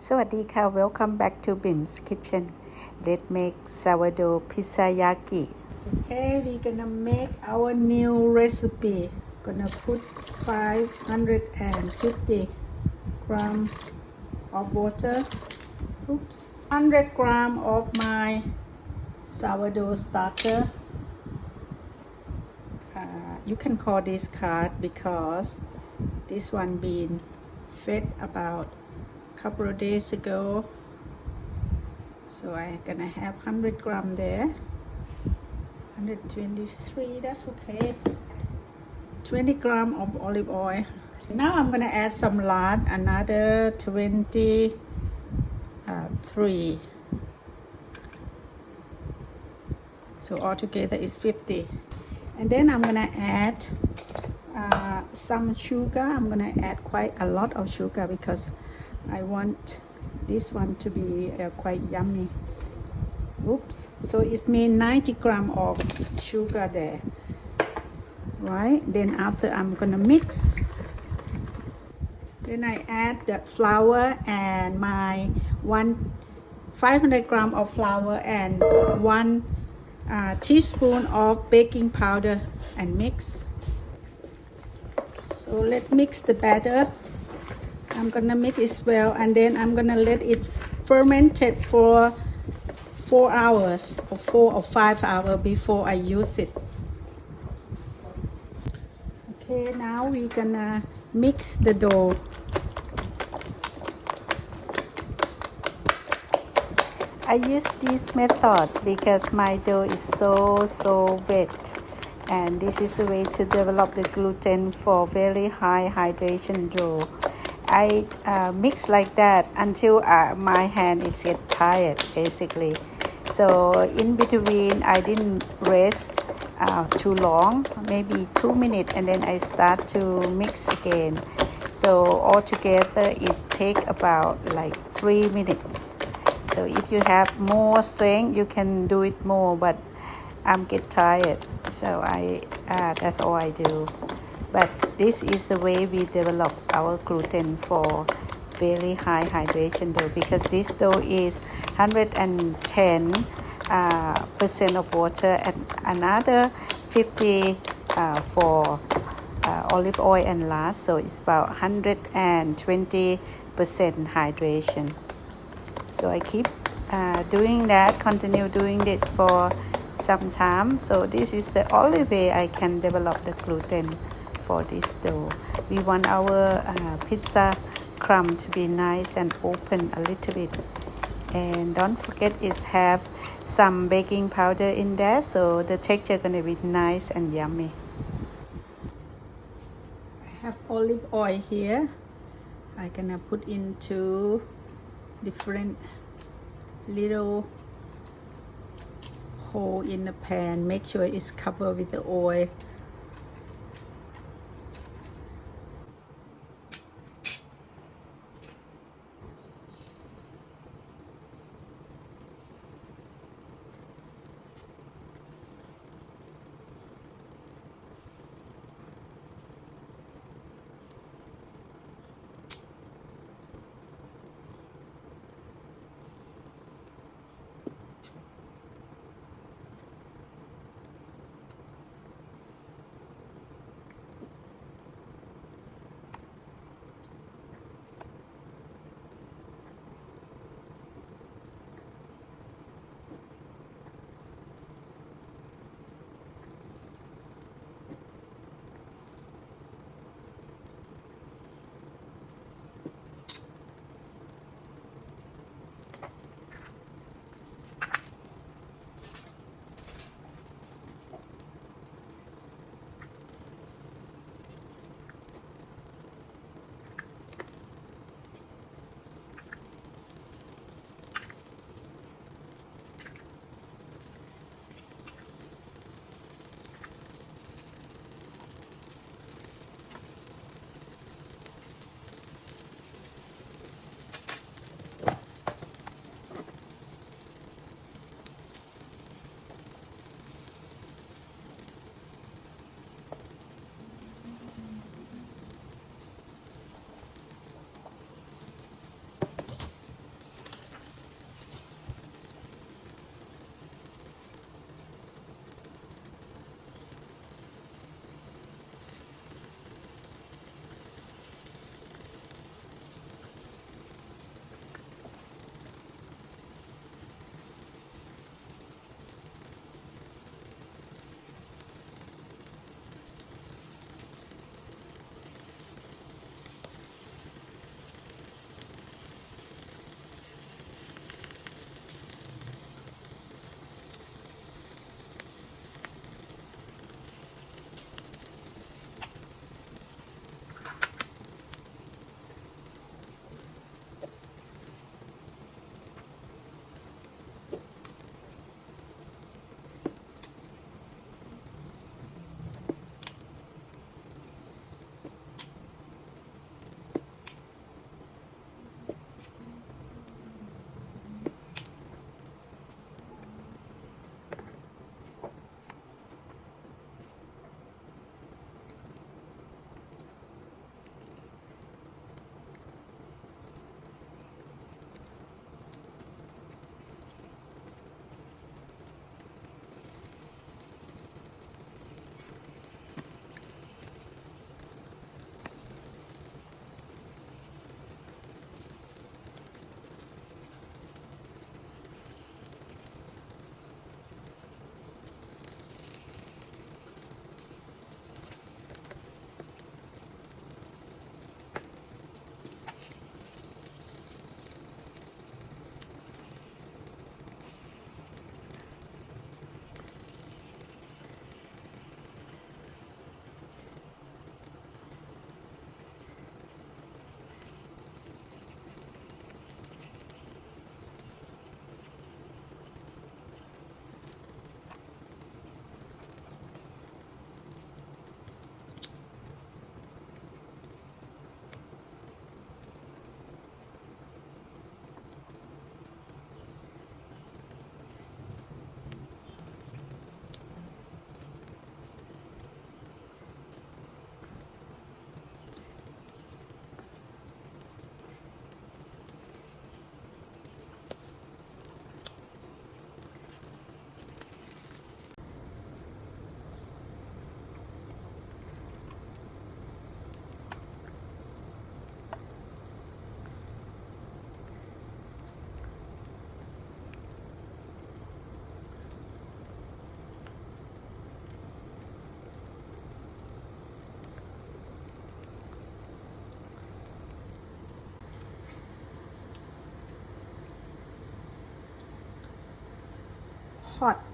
สวัสดีค่ะ Welcome back to Bim's Kitchen. Let's make sourdough pizzayaki. Okay, we're gonna make our new recipe. Gonna put 550 gram of water. Oops. 100 gram of my sourdough starter. You can call this card because this one been fed about couple of days ago, so I'm gonna have 100 gram there. 123, that's okay. 20 gram of olive oil. Now I'm gonna add some lard, another 23. So altogether is 50. And then I'm gonna add some sugar. I'm gonna add quite a lot of sugar because I want this one to be quite yummy. Oops. So it means 90 gram of sugar there. Right? Then after I'm gonna mix. Then I add the flour and my 500 gram of flour and 1 teaspoon of baking powder and mix. So let's mix the batter. I'm gonna mix it well, and then I'm gonna let it fermented for 4 hours or 4 or 5 hours before I use it. Okay, now we're gonna mix the dough. I use this method because my dough is so wet, and this is a way to develop the gluten for very high hydration dough. I mix like that until my hand is get tired basically. So in between I didn't rest too long, maybe 2 minutes, and then I start to mix again. So altogether it take about like 3 minutes. So if you have more strength you can do it more, but I'm get tired, so that's all I do. But this is the way we develop our gluten for very high hydration dough, because this dough is 110% of water and another 50 for olive oil and lard, so it's about 120% hydration. So I keep doing that, continue doing it for some time. So this is the only way I can develop the gluten for this dough. We want our pizza crumb to be nice and open a little bit, and don't forget it have some baking powder in there, so the texture gonna be nice and yummy. I have olive oil here. I'm gonna put into different little hole in the pan. Make sure it's covered with the oil. pot